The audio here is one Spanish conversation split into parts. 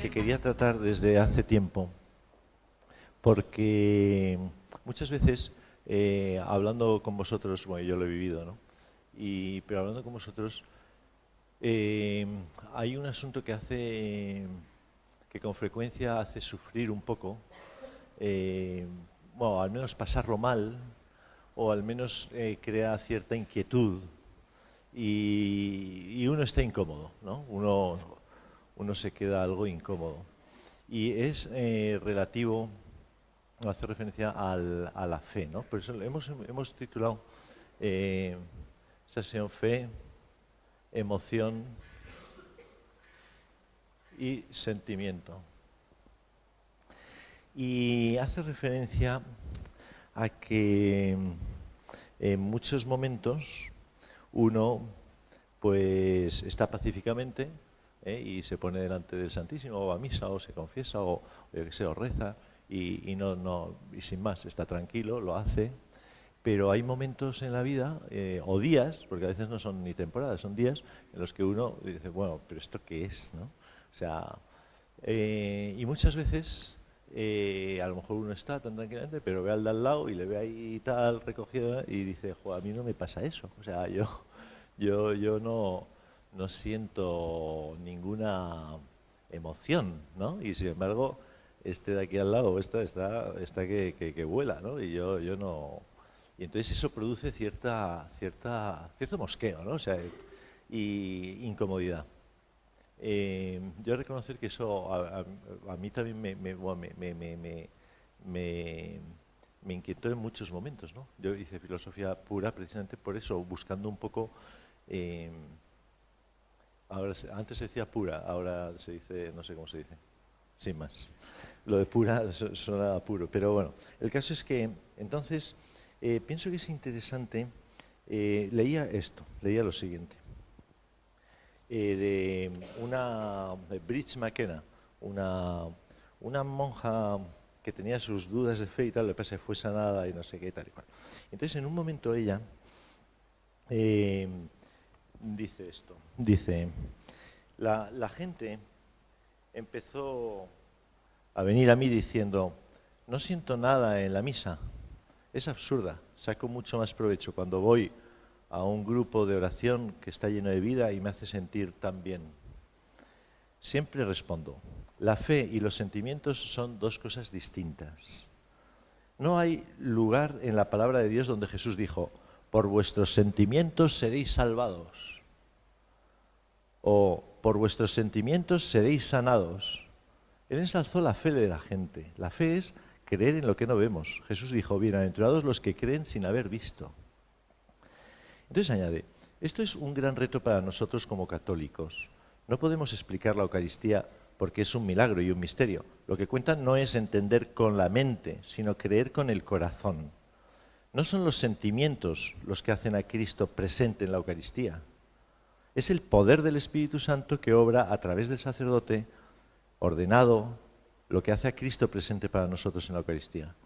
que quería tratar desde hace tiempo, porque muchas veces hablando con vosotros, bueno, yo lo he vivido, ¿no? Pero hablando con vosotros, eh, hay un asunto que hace, que con frecuencia hace sufrir un poco, eh, bueno, al menos pasarlo mal, o al menos crea cierta inquietud, y uno está incómodo, ¿no? Uno se queda algo incómodo. Y es relativo, hace referencia a la fe, ¿no? Por eso hemos titulado esta sesión Fe, Emoción y Sentimiento. Y hace referencia a que en muchos momentos uno pues está pacíficamente y se pone delante del Santísimo, o a misa, o se confiesa, o yo qué sé, o reza, y sin más, está tranquilo, lo hace. Pero hay momentos en la vida, o días, porque a veces no son ni temporadas, son días, en los que uno dice, bueno, pero ¿esto qué es? ¿No? O sea, y muchas veces, a lo mejor uno está tan tranquilamente, pero ve al de al lado y le ve ahí tal recogido y dice, jo, a mí no me pasa eso. O sea, yo no siento ninguna emoción, ¿no? Y sin embargo, este de aquí al lado, está que vuela, ¿no? Y yo no. Y entonces eso produce cierto mosqueo, ¿no? O sea, y incomodidad. Yo he de reconocer que eso a mí también me- me inquietó en muchos momentos, ¿no? Yo hice filosofía pura precisamente por eso, buscando un poco. eh, Antes se decía pura, ahora se dice, no sé cómo se dice, sin más. Lo de pura suena puro, pero bueno, el caso es que entonces pienso que es interesante. Leía lo siguiente, de una de Bridge McKenna, una, una monja que tenía sus dudas de fe y tal, lo que pasa es que fue sanada y no sé qué tal y cual. Entonces, en un momento ella eh, dice esto, dice, la gente empezó a venir a mí diciendo, no siento nada en la misa, es absurda, saco mucho más provecho cuando voy a un grupo de oración que está lleno de vida y me hace sentir tan bien. Siempre respondo, la fe y los sentimientos son dos cosas distintas. No hay lugar en la palabra de Dios donde Jesús dijo, por vuestros sentimientos seréis salvados, o por vuestros sentimientos seréis sanados. Él ensalzó la fe de la gente. La fe es creer en lo que no vemos. Jesús dijo, bienaventurados los que creen sin haber visto. Entonces añade, esto es un gran reto para nosotros como católicos. No podemos explicar la Eucaristía porque es un milagro y un misterio. Lo que cuenta no es entender con la mente, sino creer con el corazón. No son los sentimientos los que hacen a Cristo presente en la Eucaristía. Es el poder del Espíritu Santo que obra a través del sacerdote ordenado, lo que hace a Cristo presente para nosotros en la Eucaristía.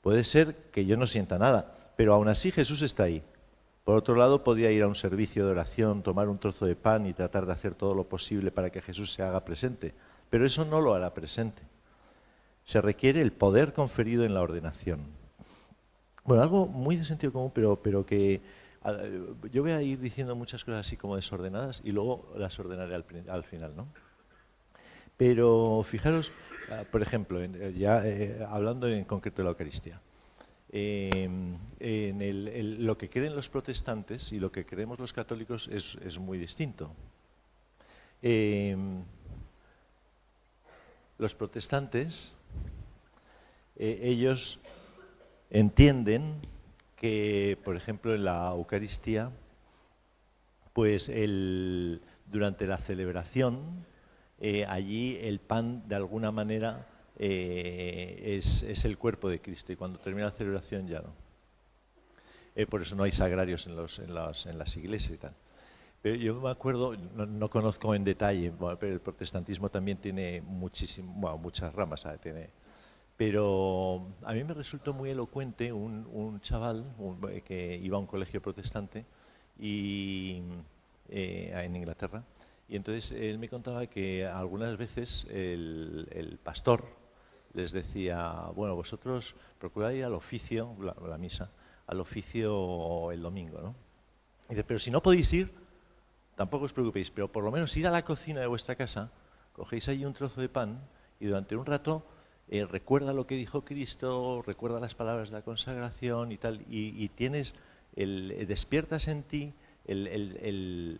Puede ser que yo no sienta nada, pero aún así Jesús está ahí. Por otro lado, podía ir a un servicio de oración, tomar un trozo de pan y tratar de hacer todo lo posible para que Jesús se haga presente, pero eso no lo hará presente. Se requiere el poder conferido en la ordenación. Bueno, algo muy de sentido común, pero que yo voy a ir diciendo muchas cosas así como desordenadas y luego las ordenaré al final, ¿no? Pero fijaros, por ejemplo, hablando en concreto de la Eucaristía, lo que creen los protestantes y lo que creemos los católicos es muy distinto. Eh, los protestantes, ellos entienden que, por ejemplo, en la Eucaristía, pues durante la celebración, allí el pan de alguna manera es el cuerpo de Cristo y cuando termina la celebración ya no. Por eso no hay sagrarios en las iglesias y tal. Pero yo me acuerdo, no conozco en detalle, bueno, pero el protestantismo también tiene muchas ramas, ¿sabes? Pero a mí me resultó muy elocuente un chaval que iba a un colegio protestante en Inglaterra Y entonces él me contaba que algunas veces el pastor les decía, bueno, vosotros procurad ir al oficio, la misa, al oficio el domingo, ¿no? Y dice, pero si no podéis ir, tampoco os preocupéis, pero por lo menos ir a la cocina de vuestra casa, cogéis ahí un trozo de pan y durante un rato recuerda lo que dijo Cristo, recuerda las palabras de la consagración y tal, y tienes, despiertas en ti el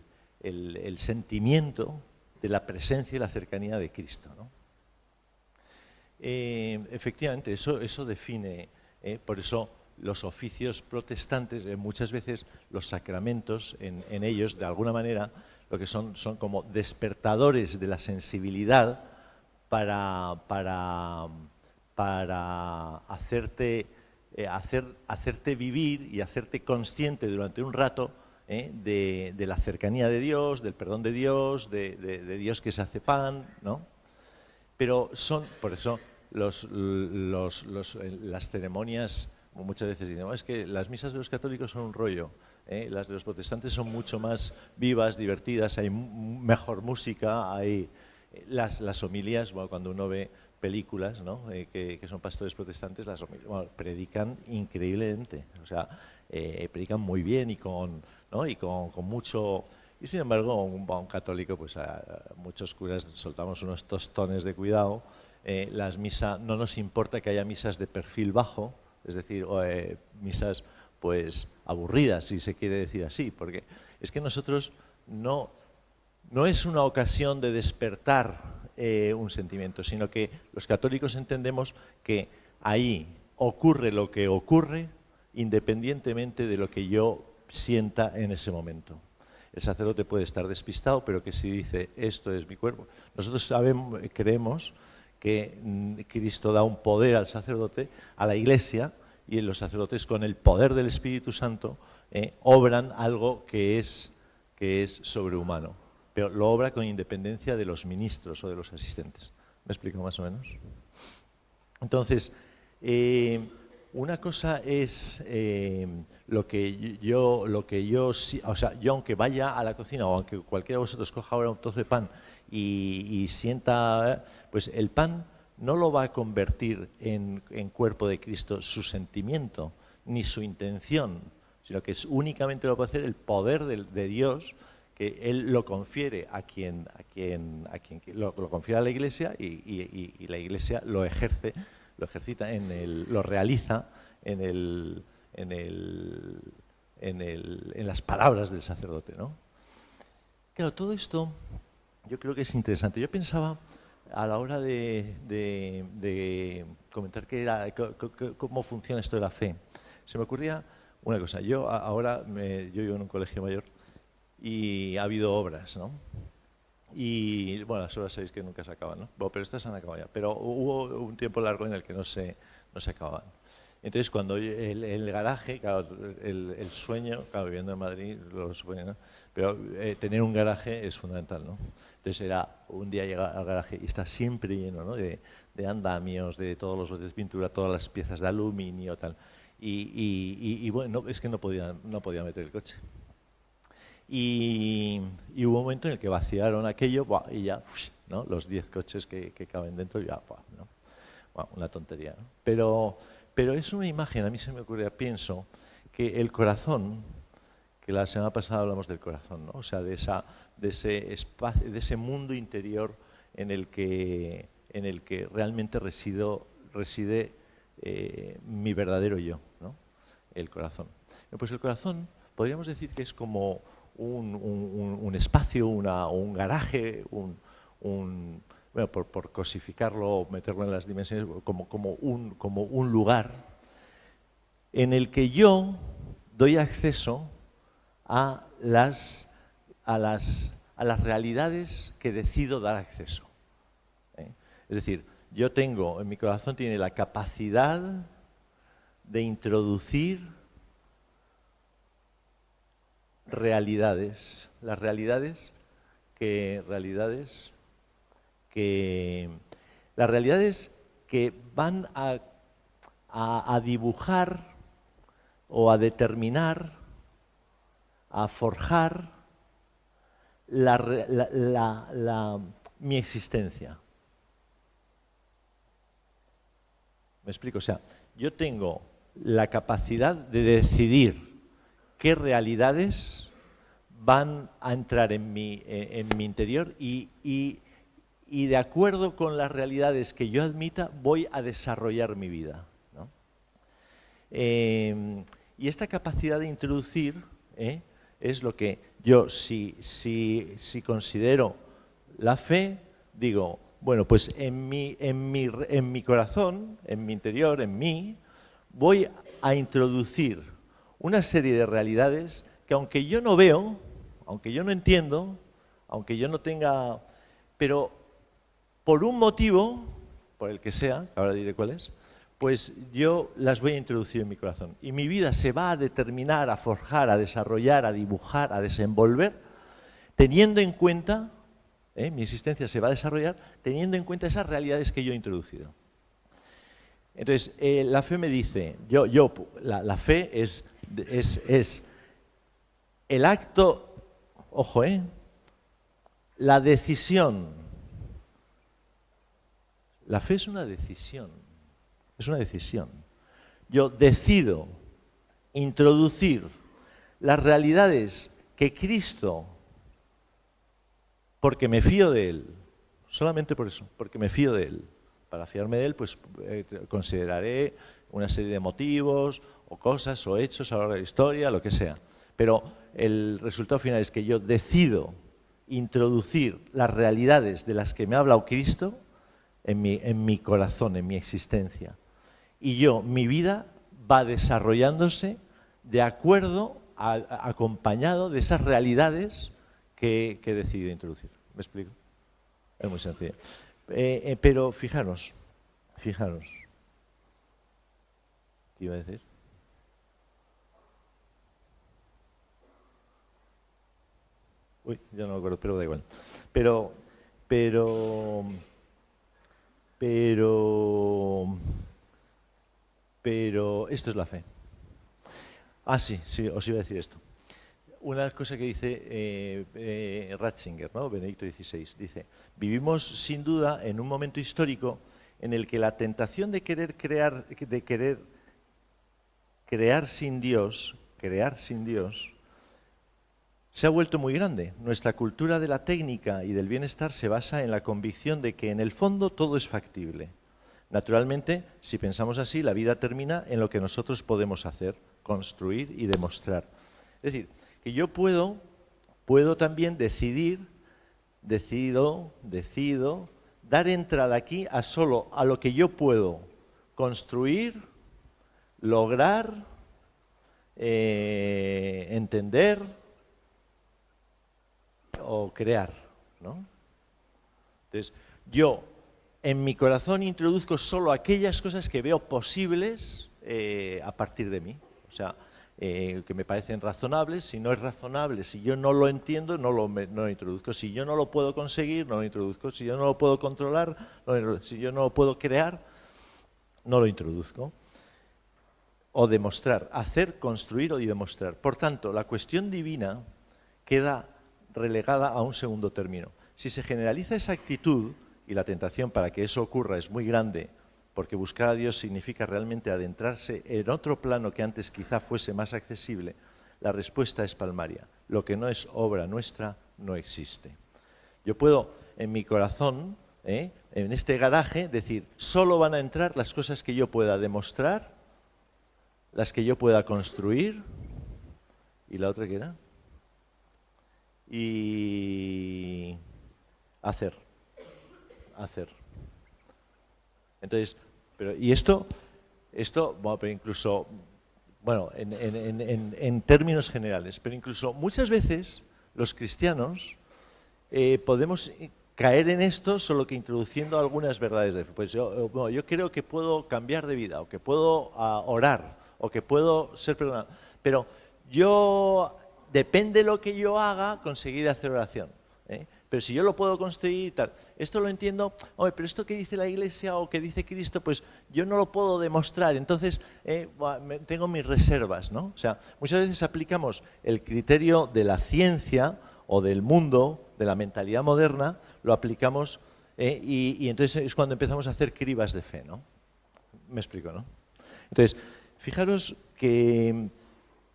sentimiento de la presencia y la cercanía de Cristo, ¿no? Efectivamente, eso define, por eso los oficios protestantes, muchas veces los sacramentos en ellos, de alguna manera, lo que son como despertadores de la sensibilidad para hacerte, hacerte vivir y hacerte consciente durante un rato de la cercanía de Dios, del perdón de Dios, de Dios que se hace pan, ¿no? Pero son, por eso, las ceremonias, como muchas veces dicen, es que las misas de los católicos son un rollo, las de los protestantes son mucho más vivas, divertidas, hay mejor música, hay las homilías, bueno, cuando uno ve películas, ¿no? Que son pastores protestantes, las homilías, bueno, predican increíblemente, o sea, predican muy bien y ¿no? Y con mucho... Y sin embargo, un católico, pues a muchos curas soltamos unos tostones de cuidado. Las misas, no nos importa que haya misas de perfil bajo, es decir, misas pues aburridas, si se quiere decir así, porque es que nosotros no es una ocasión de despertar un sentimiento, sino que los católicos entendemos que ahí ocurre lo que ocurre independientemente de lo que yo sienta en ese momento. El sacerdote puede estar despistado, pero que si dice, esto es mi cuerpo. Nosotros creemos que Cristo da un poder al sacerdote, a la Iglesia, y los sacerdotes con el poder del Espíritu Santo obran algo que es sobrehumano, pero lo obra con independencia de los ministros o de los asistentes. ¿Me explico más o menos? Entonces, una cosa es lo que yo, o sea, yo aunque vaya a la cocina o aunque cualquiera de vosotros coja ahora un trozo de pan y sienta, pues el pan no lo va a convertir en cuerpo de Cristo su sentimiento ni su intención, sino que únicamente lo puede hacer el poder de Dios, que Él lo confiere a quien lo confiere a la Iglesia y la Iglesia lo ejerce, lo ejercita lo realiza en las palabras del sacerdote, ¿no? Claro, todo esto yo creo que es interesante. Yo pensaba a la hora de comentar cómo funciona esto de la fe. Se me ocurría una cosa. Yo vivo en un colegio mayor y ha habido obras, ¿no? Y bueno, las obras sabéis que nunca se acaban, ¿no? Bueno, pero estas se han acabado ya. Pero hubo un tiempo largo en el que no se acababan. Entonces, cuando el garaje, claro, el sueño, claro, viviendo en Madrid, lo supongo, ¿no? Pero tener un garaje es fundamental, ¿no? Entonces era un día llegar al garaje y está siempre lleno, ¿no? de andamios, de todos los botes de pintura, todas las piezas de aluminio, tal. Y bueno, es que no podía meter el coche. Y hubo un momento en el que vaciaron aquello y ya, ¿no? Los 10 coches que caben dentro, ya, ¿no? Bueno, una tontería, ¿no? Pero es una imagen, a mí se me ocurre, pienso, que el corazón, que la semana pasada hablamos del corazón, ¿no? O sea, de ese espacio, de ese mundo interior en el que realmente reside mi verdadero yo, ¿no? El corazón. Pues el corazón, podríamos decir que es como un espacio, un garaje, bueno, por cosificarlo, meterlo en las dimensiones, como un lugar en el que yo doy acceso a las realidades que decido dar acceso. Es decir, yo tengo, en mi corazón tiene la capacidad de introducir realidades, las realidades que van a dibujar o a determinar, a forjar mi existencia. ¿Me explico? O sea, yo tengo la capacidad de decidir qué realidades van a entrar en mi interior y de acuerdo con las realidades que yo admita voy a desarrollar mi vida, ¿no? Y esta capacidad de introducir es lo que yo, si considero la fe, digo, bueno, pues en mi corazón, en mi interior, en mí, voy a introducir una serie de realidades que aunque yo no veo, aunque yo no entiendo, aunque yo no tenga, pero por un motivo, por el que sea, ahora diré cuál es, pues yo las voy a introducir en mi corazón. Y mi vida se va a determinar, a forjar, a desarrollar, a dibujar, a desenvolver, teniendo en cuenta, mi existencia se va a desarrollar teniendo en cuenta esas realidades que yo he introducido. Entonces, la fe me dice, la fe es el acto, ojo, la decisión. La fe es una decisión. Es una decisión. Yo decido introducir las realidades que Cristo, porque me fío de Él, solamente por eso, porque me fío de Él. Para fiarme de Él, pues consideraré una serie de motivos, o cosas, o hechos a lo largo de la historia, lo que sea. Pero el resultado final es que yo decido introducir las realidades de las que me ha hablado Cristo en mi corazón, en mi existencia. Y mi vida va desarrollándose de acuerdo, acompañado de esas realidades que he decidido introducir. ¿Me explico? Es muy sencillo. Pero fijaros. ¿Qué iba a decir? Uy, ya no me acuerdo, pero da igual. Pero esto es la fe. Ah, sí, os iba a decir esto. Una cosa que dice Ratzinger, ¿no? Benedicto XVI, dice: vivimos sin duda en un momento histórico en el que la tentación de querer crear sin Dios, se ha vuelto muy grande. Nuestra cultura de la técnica y del bienestar se basa en la convicción de que en el fondo todo es factible. Naturalmente, si pensamos así, la vida termina en lo que nosotros podemos hacer, construir y demostrar. Es decir, que yo puedo también decido, dar entrada aquí solo a lo que yo puedo construir, lograr, entender o crear, ¿no? Entonces, yo en mi corazón introduzco solo aquellas cosas que veo posibles a partir de mí. O sea, que me parecen razonables. Si no es razonable, si yo no lo entiendo, no lo introduzco. Si yo no lo puedo conseguir, no lo introduzco. Si yo no lo puedo controlar, si yo no lo puedo crear, no lo introduzco. O demostrar, hacer, construir o demostrar. Por tanto, la cuestión divina queda relegada a un segundo término. Si se generaliza esa actitud, y la tentación para que eso ocurra es muy grande, porque buscar a Dios significa realmente adentrarse en otro plano que antes quizá fuese más accesible, la respuesta es palmaria. Lo que no es obra nuestra no existe. Yo puedo, en mi corazón, en este garaje, decir, solo van a entrar las cosas que yo pueda demostrar, las que yo pueda construir, y la otra que era, y hacer. Entonces, y esto, bueno, pero incluso, bueno, en términos generales, pero incluso muchas veces los cristianos podemos caer en esto solo que introduciendo algunas verdades de fe. Pues yo creo que puedo cambiar de vida, o que puedo orar, o que puedo ser perdonado, pero depende de lo que yo haga, conseguir hacer oración. Pero si yo lo puedo construir y tal, esto lo entiendo, pero esto que dice la Iglesia o que dice Cristo, pues yo no lo puedo demostrar, entonces tengo mis reservas, ¿no? O sea, muchas veces aplicamos el criterio de la ciencia o del mundo, de la mentalidad moderna, lo aplicamos y entonces es cuando empezamos a hacer cribas de fe, ¿no? Me explico, ¿no? Entonces, fijaros que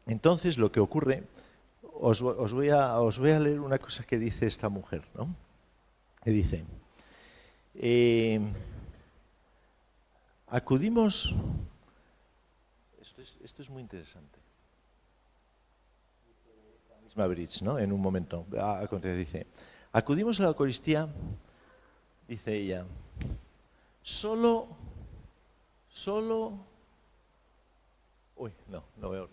entonces lo que ocurre, os voy a leer una cosa que dice esta mujer, ¿no? Que dice, acudimos, esto es muy interesante, la misma Bridge, ¿no? En un momento, dice, acudimos a la Eucaristía, dice ella, solo, no veo,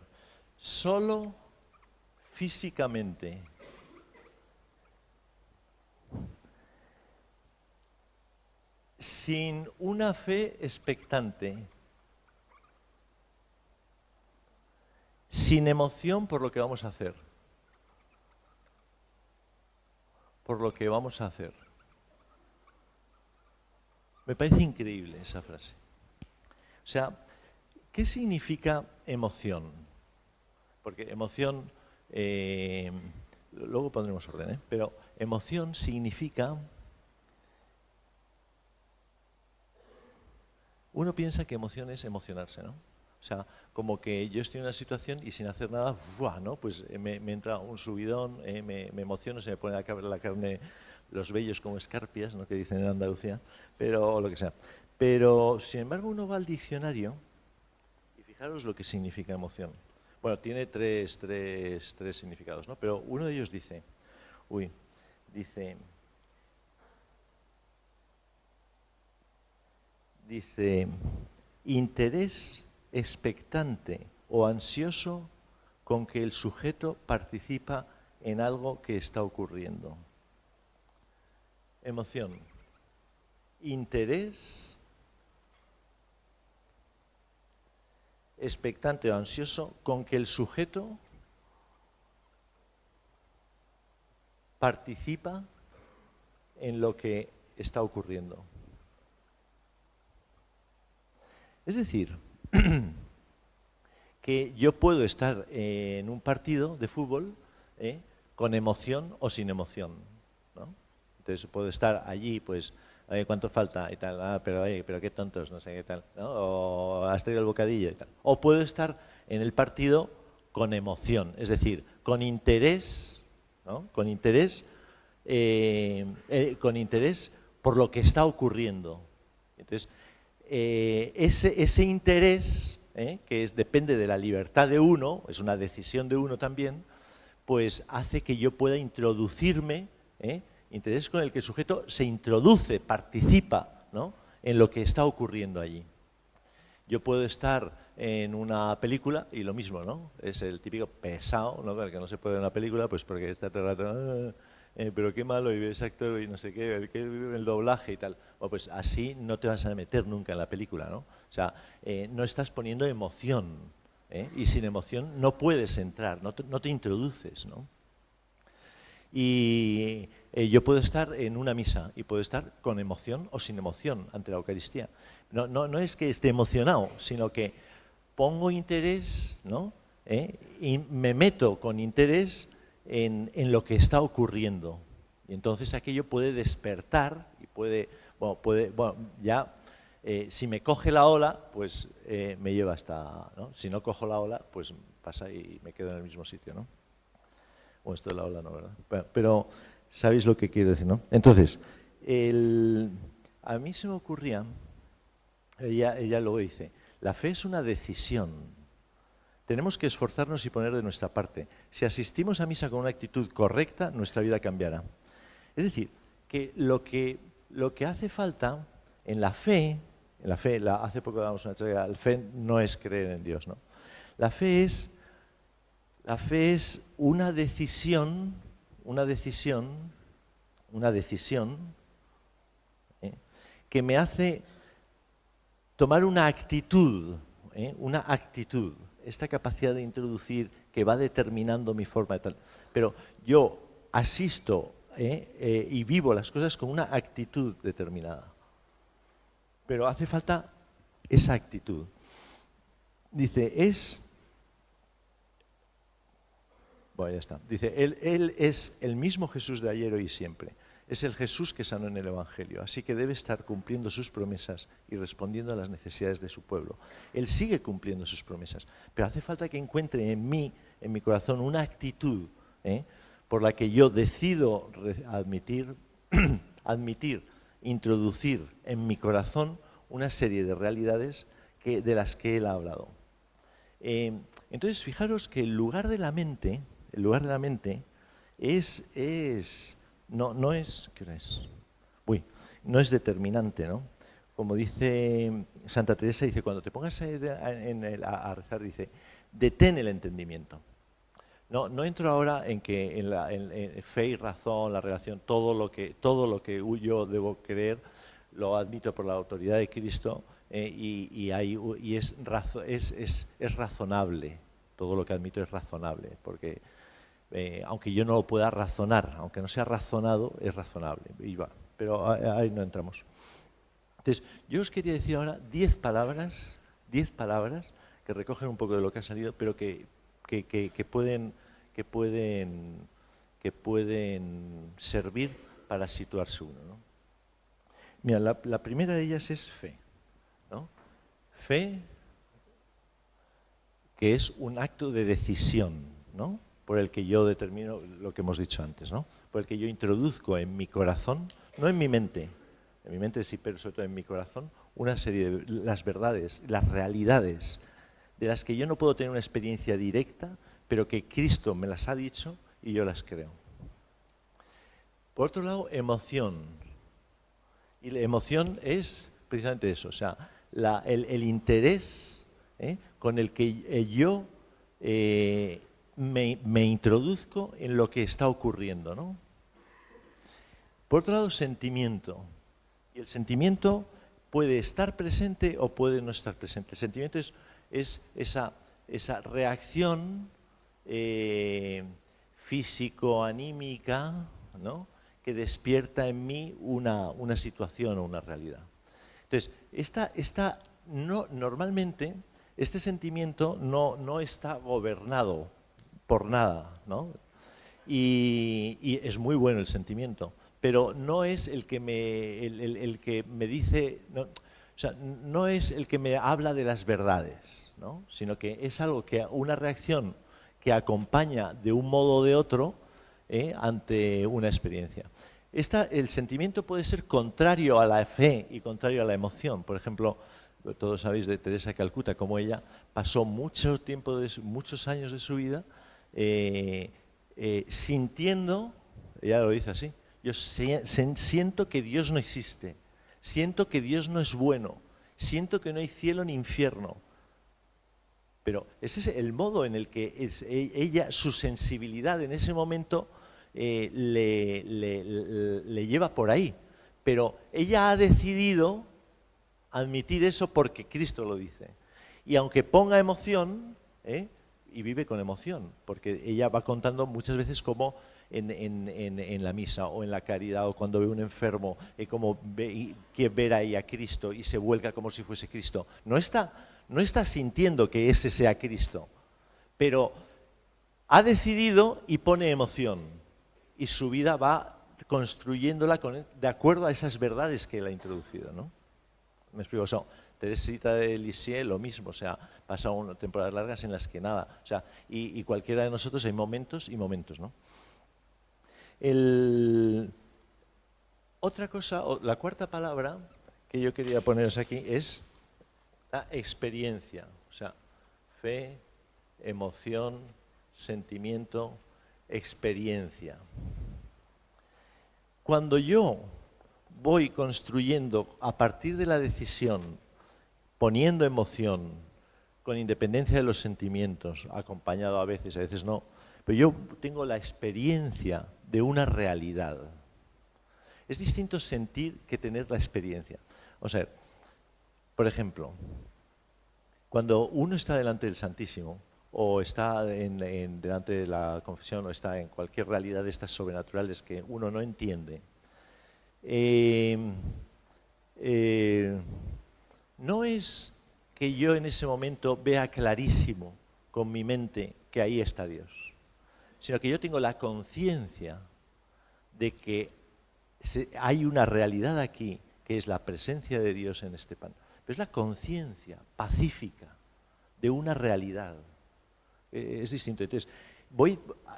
solo físicamente, sin una fe expectante, sin emoción por lo que vamos a hacer. Por lo que vamos a hacer. Me parece increíble esa frase. O sea, ¿qué significa emoción? Porque emoción, luego pondremos orden, pero emoción significa... Uno piensa que emoción es emocionarse, ¿no? O sea, como que yo estoy en una situación y sin hacer nada, ¡buah!, ¿no? Pues me entra un subidón, me emociono, se me pone la carne, los vellos como escarpias, ¿no? Que dicen en Andalucía, pero lo que sea. Pero, sin embargo, uno va al diccionario y fijaros lo que significa emoción. Bueno, tiene tres significados, ¿no? Pero uno de ellos dice, dice, interés expectante o ansioso con que el sujeto participa en algo que está ocurriendo. Emoción. Interés expectante o ansioso con que el sujeto participa en lo que está ocurriendo. Es decir, que yo puedo estar en un partido de fútbol con emoción o sin emoción, ¿no? Entonces puedo estar allí, pues, ¿cuánto falta? Y tal, pero qué tontos, no sé qué tal, ¿no? O has traído el bocadillo y tal. O puedo estar en el partido con emoción, es decir, con interés, ¿no? Con interés por lo que está ocurriendo. Entonces, ese interés, que depende de la libertad de uno, es una decisión de uno también, pues hace que yo pueda introducirme, interés con el que el sujeto se introduce, participa, ¿no?, en lo que está ocurriendo allí. Yo puedo estar en una película y lo mismo, ¿no? Es el típico pesado, ¿no?, el que no se puede ver una película, pues porque está todo el rato... pero qué malo, y ves actor y no sé qué, el doblaje y tal. Bueno, pues así no te vas a meter nunca en la película, ¿no? O sea, no estás poniendo emoción, y sin emoción no puedes entrar, no te introduces, ¿no? Y yo puedo estar en una misa y puedo estar con emoción o sin emoción ante la Eucaristía. No es que esté emocionado, sino que pongo interés, ¿no?, y me meto con interés en lo que está ocurriendo. Y entonces aquello puede despertar y si me coge la ola, pues me lleva hasta, ¿no? Si no cojo la ola, pues pasa y me quedo en el mismo sitio, ¿no? O esto de la ola no, ¿verdad? Pero sabéis lo que quiero decir, ¿no? Entonces, a mí se me ocurría, ella luego dice, la fe es una decisión. Tenemos que esforzarnos y poner de nuestra parte. Si asistimos a misa con una actitud correcta, nuestra vida cambiará. Es decir, que lo que hace falta en la fe, hace poco damos una charla, la fe no es creer en Dios, ¿no? La fe es una decisión, que me hace tomar una actitud, esta capacidad de introducir que va determinando mi forma de tal. Pero yo asisto y vivo las cosas con una actitud determinada. Pero hace falta esa actitud. Dice, Bueno, ya está. Dice, él es el mismo Jesús de ayer, hoy y siempre. Es el Jesús que sanó en el Evangelio, así que debe estar cumpliendo sus promesas y respondiendo a las necesidades de su pueblo. Él sigue cumpliendo sus promesas, pero hace falta que encuentre en mí, en mi corazón, una actitud por la que yo decido admitir, introducir en mi corazón una serie de realidades de las que él ha hablado. Entonces, fijaros que el lugar de la mente no es, ¿qué hora es? No es determinante, ¿no? Como dice Santa Teresa, dice, cuando te pongas a rezar, dice, detén el entendimiento. No entro ahora en que en fe y razón, la relación, todo lo que yo debo creer, lo admito por la autoridad de Cristo y es razonable. Todo lo que admito es razonable, porque aunque yo no lo pueda razonar, aunque no sea razonado, es razonable. Pero ahí no entramos. Entonces, yo os quería decir ahora 10 palabras que recogen un poco de lo que ha salido, pero que pueden servir para situarse uno, ¿no? Mira, la primera de ellas es fe, ¿no? Fe, que es un acto de decisión, ¿no? Por el que yo determino lo que hemos dicho antes, ¿no? Por el que yo introduzco en mi corazón, no en mi mente sí, pero sobre todo en mi corazón, una serie de las verdades, las realidades, de las que yo no puedo tener una experiencia directa, pero que Cristo me las ha dicho y yo las creo. Por otro lado, emoción. Y la emoción es precisamente eso, o sea, el interés con el que yo me introduzco en lo que está ocurriendo, ¿no? Por otro lado, sentimiento. Y el sentimiento puede estar presente o puede no estar presente. El sentimiento es esa reacción físico-anímica, ¿no?, que despierta en mí una situación o una realidad. Entonces, normalmente este sentimiento no está gobernado por nada, ¿no? Y es muy bueno el sentimiento, pero no es el que me dice, no, o sea, no es el que me habla de las verdades, ¿no?, sino que es algo una reacción que acompaña de un modo o de otro ante una experiencia. El sentimiento puede ser contrario a la fe y contrario a la emoción. Por ejemplo, todos sabéis de Teresa de Calcuta, cómo ella pasó muchos años de su vida sintiendo, ella lo dice así, yo siento que Dios no existe, siento que Dios no es bueno, siento que no hay cielo ni infierno. Pero ese es el modo en el que ella, su sensibilidad en ese momento le lleva por ahí. Pero ella ha decidido admitir eso porque Cristo lo dice. Y aunque ponga emoción, y vive con emoción, porque ella va contando muchas veces cómo en la misa o en la caridad o cuando ve un enfermo, cómo que ver ahí a Cristo y se vuelca como si fuese Cristo. No está sintiendo que ese sea Cristo, pero ha decidido y pone emoción. Y su vida va construyéndola de acuerdo a esas verdades que él ha introducido, ¿no? Me explico, o sea, Teresita de Lisieux lo mismo, o sea, pasa unas temporadas largas en las que nada, o sea, y cualquiera de nosotros hay momentos y momentos, ¿no? Otra cosa, la cuarta palabra que yo quería poneros aquí es la experiencia, o sea, fe, emoción, sentimiento, experiencia. Cuando yo voy construyendo a partir de la decisión, poniendo emoción, con independencia de los sentimientos, acompañado a veces no, pero yo tengo la experiencia de una realidad. Es distinto sentir que tener la experiencia. O sea, por ejemplo, cuando uno está delante del Santísimo, o está delante de la confesión, o está en cualquier realidad de estas sobrenaturales que uno no entiende, no es que yo en ese momento vea clarísimo con mi mente que ahí está Dios. sino que yo tengo la conciencia de que hay una realidad aquí, que es la presencia de Dios en este pan. Pero es la conciencia pacífica de una realidad. Es distinto. Entonces,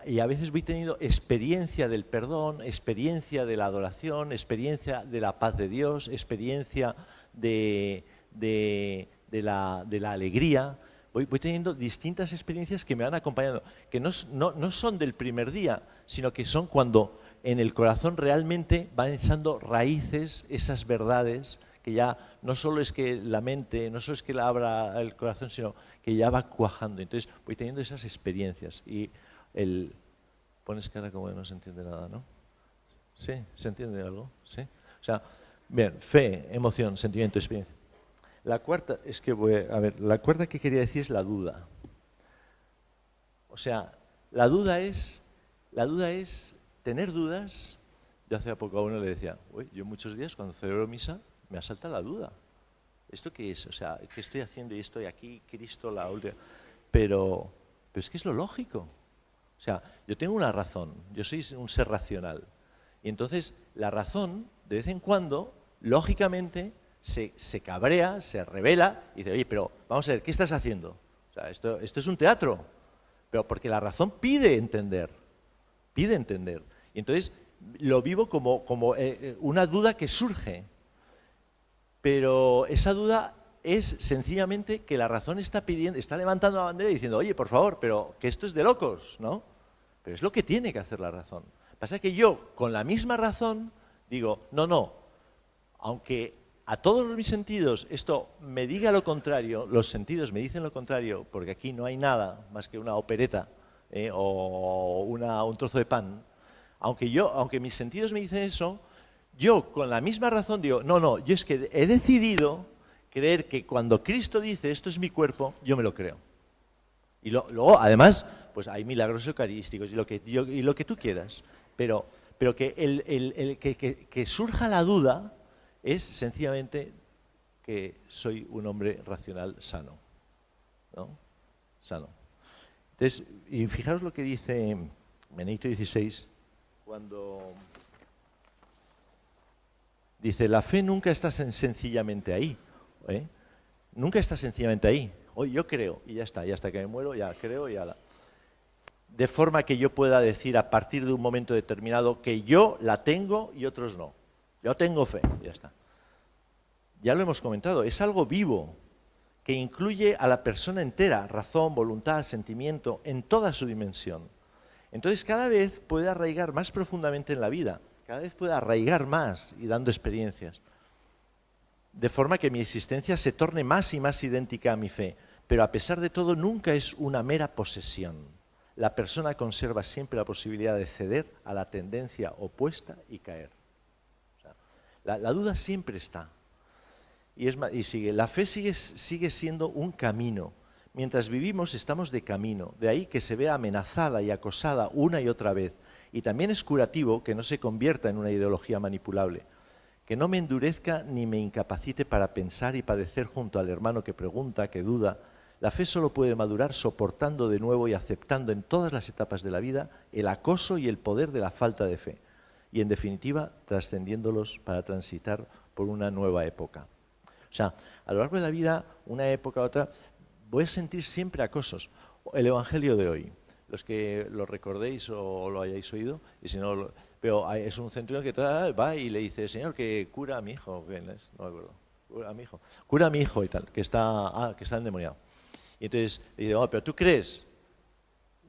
y a veces voy teniendo experiencia del perdón, experiencia de la adoración, experiencia de la paz de Dios, experiencia de la alegría. Voy teniendo distintas experiencias que me van acompañando, que no son del primer día, sino que son cuando en el corazón realmente van echando raíces esas verdades, que ya no solo es que la mente, no solo es que la abra el corazón, sino que ya va cuajando. Entonces voy teniendo esas experiencias. Y pones cara como que no se entiende nada, ¿no? ¿Sí? ¿Se entiende algo? ¿Sí? O sea, bien, fe, emoción, sentimiento, experiencia. La cuarta, la cuarta que quería decir es la duda. O sea, la duda es tener dudas. Yo hace poco a uno le decía, yo muchos días cuando celebro misa me asalta la duda. ¿Esto qué es? O sea, ¿qué estoy haciendo? Y estoy aquí, Cristo, la última. Pero es que es lo lógico. O sea, yo tengo una razón, yo soy un ser racional. Y entonces la razón, de vez en cuando, lógicamente, se cabrea, se revela y dice, oye, pero vamos a ver, ¿qué estás haciendo? O sea, esto es un teatro. Pero porque la razón pide entender. Y entonces lo vivo como una duda que surge. Pero esa duda es sencillamente que la razón está levantando la bandera y diciendo, oye, por favor, pero que esto es de locos, ¿no? Pero es lo que tiene que hacer la razón. Pasa que yo, con la misma razón, digo, no, aunque a todos mis sentidos esto me diga lo contrario, los sentidos me dicen lo contrario, porque aquí no hay nada más que una opereta o un trozo de pan, aunque mis sentidos me dicen eso, yo con la misma razón digo, no, yo es que he decidido creer que cuando Cristo dice esto es mi cuerpo, yo me lo creo. Y luego, además, pues hay milagros eucarísticos y lo que tú quieras, pero que surja la duda es sencillamente que soy un hombre racional sano, ¿no? Sano. Entonces, y fijaros lo que dice Benedicto XVI cuando dice, la fe nunca está sencillamente ahí, ¿eh? Nunca está sencillamente ahí. Hoy yo creo y ya está, y hasta que me muero ya creo y ala. De forma que yo pueda decir a partir de un momento determinado que yo la tengo y otros no. Yo tengo fe, y ya está. Ya lo hemos comentado, es algo vivo que incluye a la persona entera, razón, voluntad, sentimiento, en toda su dimensión. Entonces cada vez puede arraigar más profundamente en la vida, cada vez puede arraigar más y dando experiencias. De forma que mi existencia se torne más y más idéntica a mi fe, pero a pesar de todo nunca es una mera posesión. La persona conserva siempre la posibilidad de ceder a la tendencia opuesta y caer. O sea, la duda siempre está. Y sigue, la fe sigue siendo un camino. Mientras vivimos estamos de camino, de ahí que se vea amenazada y acosada una y otra vez. Y también es curativo que no se convierta en una ideología manipulable. Que no me endurezca ni me incapacite para pensar y padecer junto al hermano que pregunta, que duda. La fe solo puede madurar soportando de nuevo y aceptando en todas las etapas de la vida el acoso y el poder de la falta de fe. Y en definitiva, trascendiéndolos para transitar por una nueva época. O sea, a lo largo de la vida, una época u otra, voy a sentir siempre acosos. El Evangelio de hoy, los que lo recordéis o lo hayáis oído, y si no, pero es un centurión que va y le dice, Señor, que cura a mi hijo, ¿quién es? No me acuerdo, cura a mi hijo y tal, que está endemoniado. Y entonces le dice, pero ¿tú crees?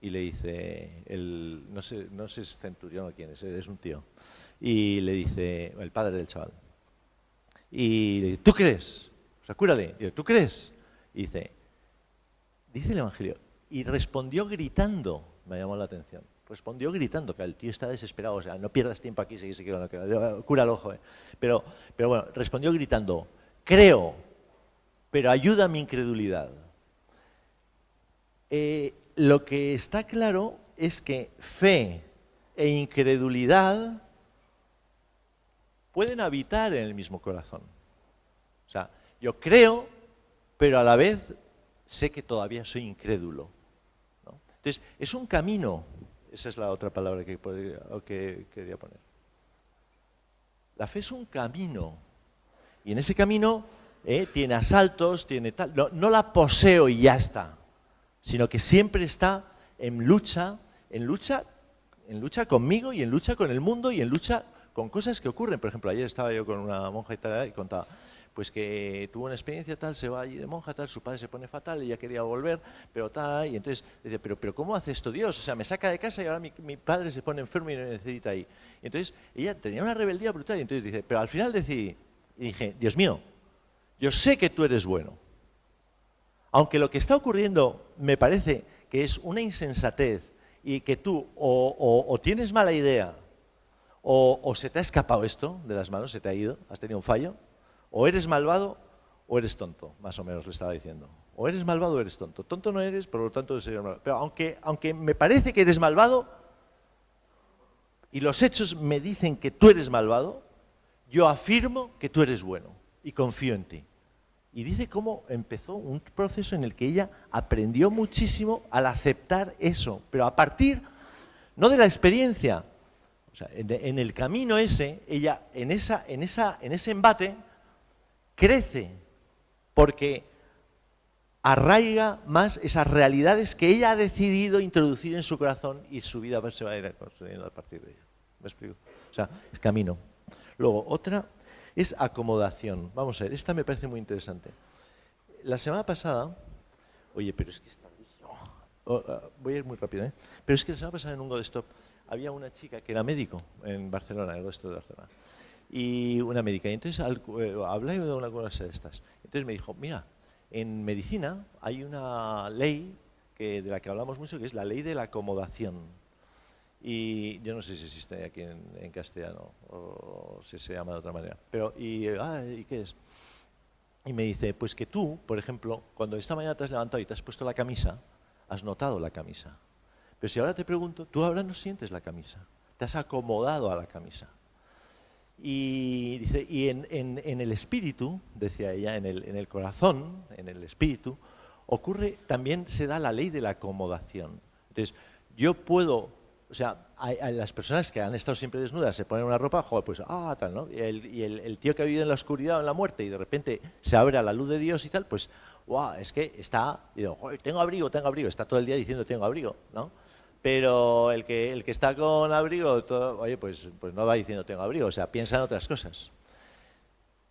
Y le dice, no sé si es centurión o quién es un tío. Y le dice, el padre del chaval. Y le dice, ¿tú crees? O sea, cúrale. Y dice, ¿tú crees? Y dice el Evangelio, y respondió gritando, me llamó la atención. Respondió gritando, que el tío está desesperado, o sea, no pierdas tiempo aquí, cura el ojo. Pero bueno, respondió gritando, creo, pero ayuda a mi incredulidad. Lo que está claro es que fe e incredulidad pueden habitar en el mismo corazón. O sea, yo creo, pero a la vez sé que todavía soy incrédulo, ¿no? Entonces, es un camino, Esa es la otra palabra que quería poner. La fe es un camino. Y en ese camino tiene asaltos, tiene tal. No la poseo y ya está. Sino que siempre está en lucha conmigo y en lucha con el mundo y en lucha con cosas que ocurren. Por ejemplo, ayer estaba yo con una monja italiana y contaba pues que tuvo una experiencia tal, se va allí de monja tal, su padre se pone fatal, ella quería volver, pero tal, y entonces dice, pero ¿cómo hace esto Dios? O sea, me saca de casa y ahora mi padre se pone enfermo y me necesita ahí. Y entonces ella tenía una rebeldía brutal y entonces dice, pero al final decidí, y dije, Dios mío, yo sé que tú eres bueno. Aunque lo que está ocurriendo me parece que es una insensatez y que tú o tienes mala idea o se te ha escapado esto de las manos, se te ha ido, has tenido un fallo, o eres malvado o eres tonto, más o menos le estaba diciendo. O eres malvado o eres tonto. Tonto no eres, por lo tanto eres malvado. Pero aunque me parece que eres malvado y los hechos me dicen que tú eres malvado, yo afirmo que tú eres bueno y confío en ti. Y dice cómo empezó un proceso en el que ella aprendió muchísimo al aceptar eso, pero a partir, no de la experiencia, o sea, en el camino ese, ella en ese embate crece, porque arraiga más esas realidades que ella ha decidido introducir en su corazón y su vida se va a ir construyendo a partir de ella. ¿Me explico? O sea, es camino. Luego, otra es acomodación. Vamos a ver, esta me parece muy interesante. La semana pasada, oye, pero es que es tardísimo. Voy a ir muy rápido, ¿eh? Pero es que la semana pasada en un GoDstop había una chica que era médico en Barcelona, en el GoDstop de Barcelona. Y una médica. Y entonces hablé de una cosa de estas. Entonces me dijo, mira, en medicina hay una ley de la que hablamos mucho, que es la ley de la acomodación. Y yo no sé si existe aquí en castellano o si se llama de otra manera. Pero, ¿y qué es? Y me dice, pues que tú, por ejemplo, cuando esta mañana te has levantado y te has puesto la camisa, has notado la camisa. Pero si ahora te pregunto, tú ahora no sientes la camisa, te has acomodado a la camisa. Y dice, y en el espíritu, decía ella, en el corazón, en el espíritu, ocurre, también se da la ley de la acomodación. Entonces, yo puedo, o sea, hay las personas que han estado siempre desnudas, se ponen una ropa, joder, pues, tal, ¿no? Y el tío que ha vivido en la oscuridad o en la muerte y de repente se abre a la luz de Dios y tal, pues, wow, es que está, digo, joder, tengo abrigo, está todo el día diciendo tengo abrigo, ¿no? Pero el que está con abrigo, oye, pues no va diciendo tengo abrigo, o sea, piensa en otras cosas.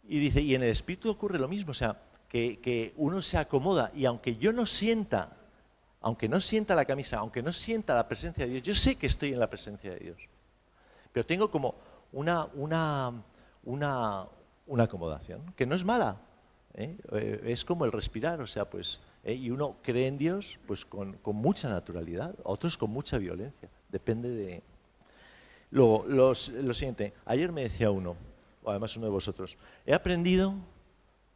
Y dice, y en el espíritu ocurre lo mismo, o sea, que uno se acomoda y aunque yo no sienta, la camisa, aunque no sienta la presencia de Dios, yo sé que estoy en la presencia de Dios. Pero tengo como una acomodación, que no es mala, es como el respirar, o sea, pues, y uno cree en Dios pues con mucha naturalidad, otros con mucha violencia, depende de... Luego, lo siguiente, ayer me decía uno, o además uno de vosotros, he aprendido,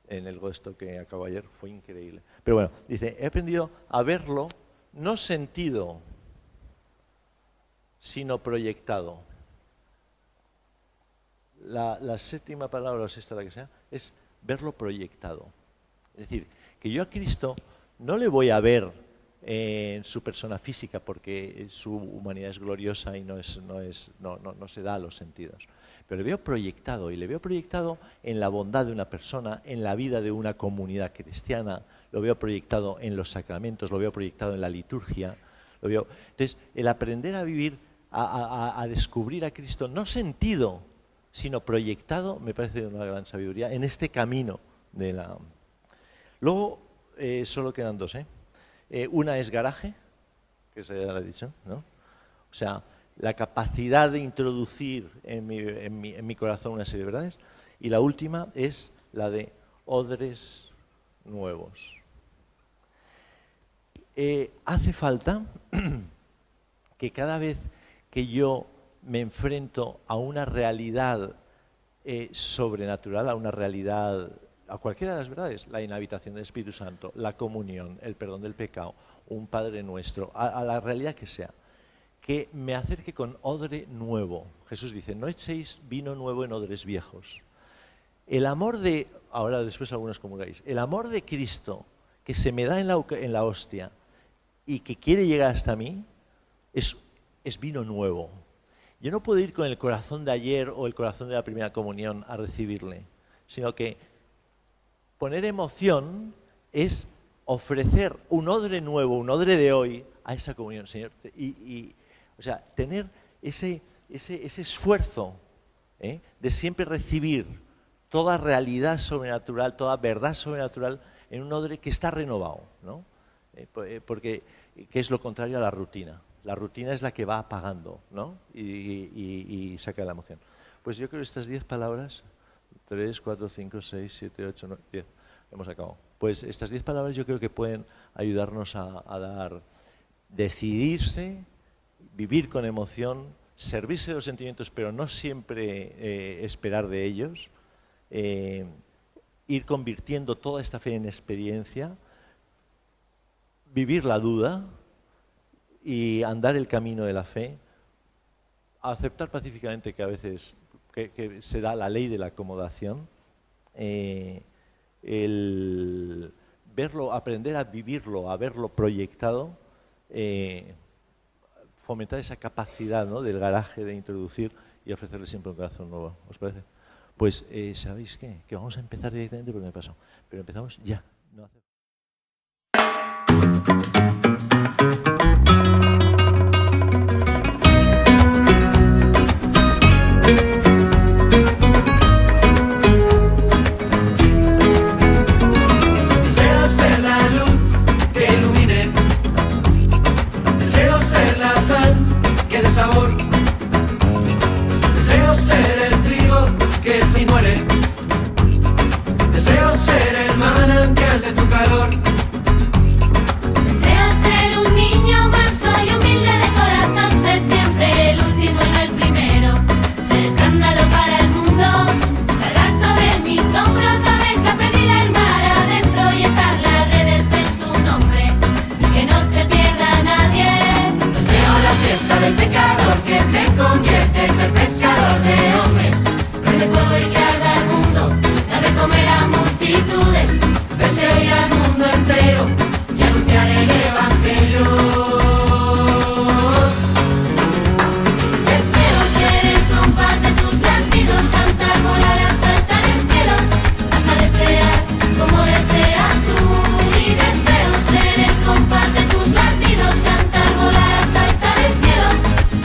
en el GoDstop que acabó ayer, fue increíble, pero bueno, dice, he aprendido a verlo, no sentido, sino proyectado. La séptima palabra, o sexta, la que sea, es verlo proyectado. Es decir, que yo a Cristo no le voy a ver en su persona física porque su humanidad es gloriosa y no se da a los sentidos. Pero le veo proyectado, y le veo proyectado en la bondad de una persona, en la vida de una comunidad cristiana, lo veo proyectado en los sacramentos, lo veo proyectado en la liturgia. Entonces, el aprender a vivir, a descubrir a Cristo, no sentido, sino proyectado, me parece de una gran sabiduría en este camino de la... Luego, solo quedan dos, una es garaje, que se ya lo he dicho, ¿no? O sea, la capacidad de introducir en mi corazón una serie de verdades. Y la última es la de odres nuevos. Hace falta que cada vez que yo me enfrento a una realidad sobrenatural, a una realidad, a cualquiera de las verdades, la inhabitación del Espíritu Santo, la comunión, el perdón del pecado, un Padre Nuestro, a la realidad que sea, que me acerque con odre nuevo. Jesús dice, no echéis vino nuevo en odres viejos. El amor de, ahora después algunos comulgáis, el amor de Cristo que se me da en la hostia y que quiere llegar hasta mí, es es vino nuevo. Yo no puedo ir con el corazón de ayer o el corazón de la primera comunión a recibirle, sino que poner emoción es ofrecer un odre nuevo, un odre de hoy a esa comunión, Señor. O sea, tener ese esfuerzo de siempre recibir toda realidad sobrenatural, toda verdad sobrenatural en un odre que está renovado, ¿no? Porque que es lo contrario a la rutina. La rutina es la que va apagando, ¿no? Y saca la emoción. Pues yo creo que estas 10 palabras, 3, 4, 5, 6, 7, 8, 9, 10, hemos acabado. Pues estas 10 palabras yo creo que pueden ayudarnos a decidirse, vivir con emoción, servirse de los sentimientos, pero no siempre esperar de ellos, ir convirtiendo toda esta fe en experiencia, vivir la duda y andar el camino de la fe, aceptar pacíficamente que a veces que se da la ley de la acomodación, el verlo, aprender a vivirlo, a verlo proyectado, fomentar esa capacidad, ¿no?, del garaje de introducir y ofrecerle siempre un corazón nuevo. ¿Os parece? Pues, ¿sabéis qué? Que vamos a empezar directamente porque me pasó. Pero empezamos ya. No hace... Deseo ser la luz que ilumine, deseo ser la sal que dé sabor, deseo ser el trigo que si muere, deseo ser el manantial de tu calor. Deseo ser un niño manso y humilde de corazón, ser siempre el último y no el primero, ser escándalo para el mundo, cargar sobre mis hombros la abeja perdida el mar adentro y echar las redes en tu nombre y que no se pierda nadie. Deseo la fiesta del pecador que se convierte en ser pescador de hombres, Prende fuego y que arda el mundo, dar de comer a multitudes. deseo ir al mundo entero y anunciar el evangelio. Deseo ser el compás de tus latidos, cantar, volar, a saltar el cielo, hasta desear como deseas tú. Y deseo ser el compás de tus latidos, cantar, volar, a saltar el cielo,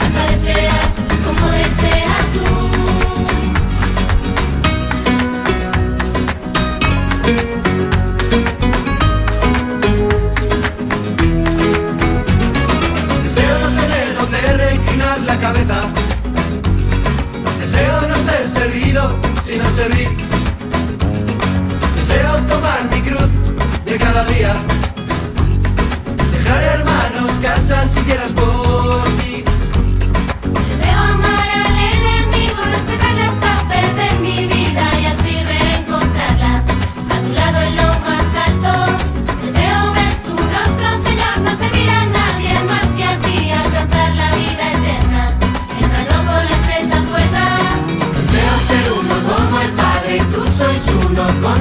hasta desear como deseas tú. Deseo no tener donde reclinar la cabeza, deseo no ser servido, sino servir. Deseo tomar mi cruz de cada día, dejar hermanos, casas si quieras por ti. Deseo amar al enemigo, respetarle hasta perder mi vida y así reencontrarla a tu lado en lo más alto. Deseo ver tu rostro, Señor, no servir a nadie más que a ti, alcanzar la vida eterna, entrando por la estrecha puerta. Deseo ser uno como el Padre, tú sois uno como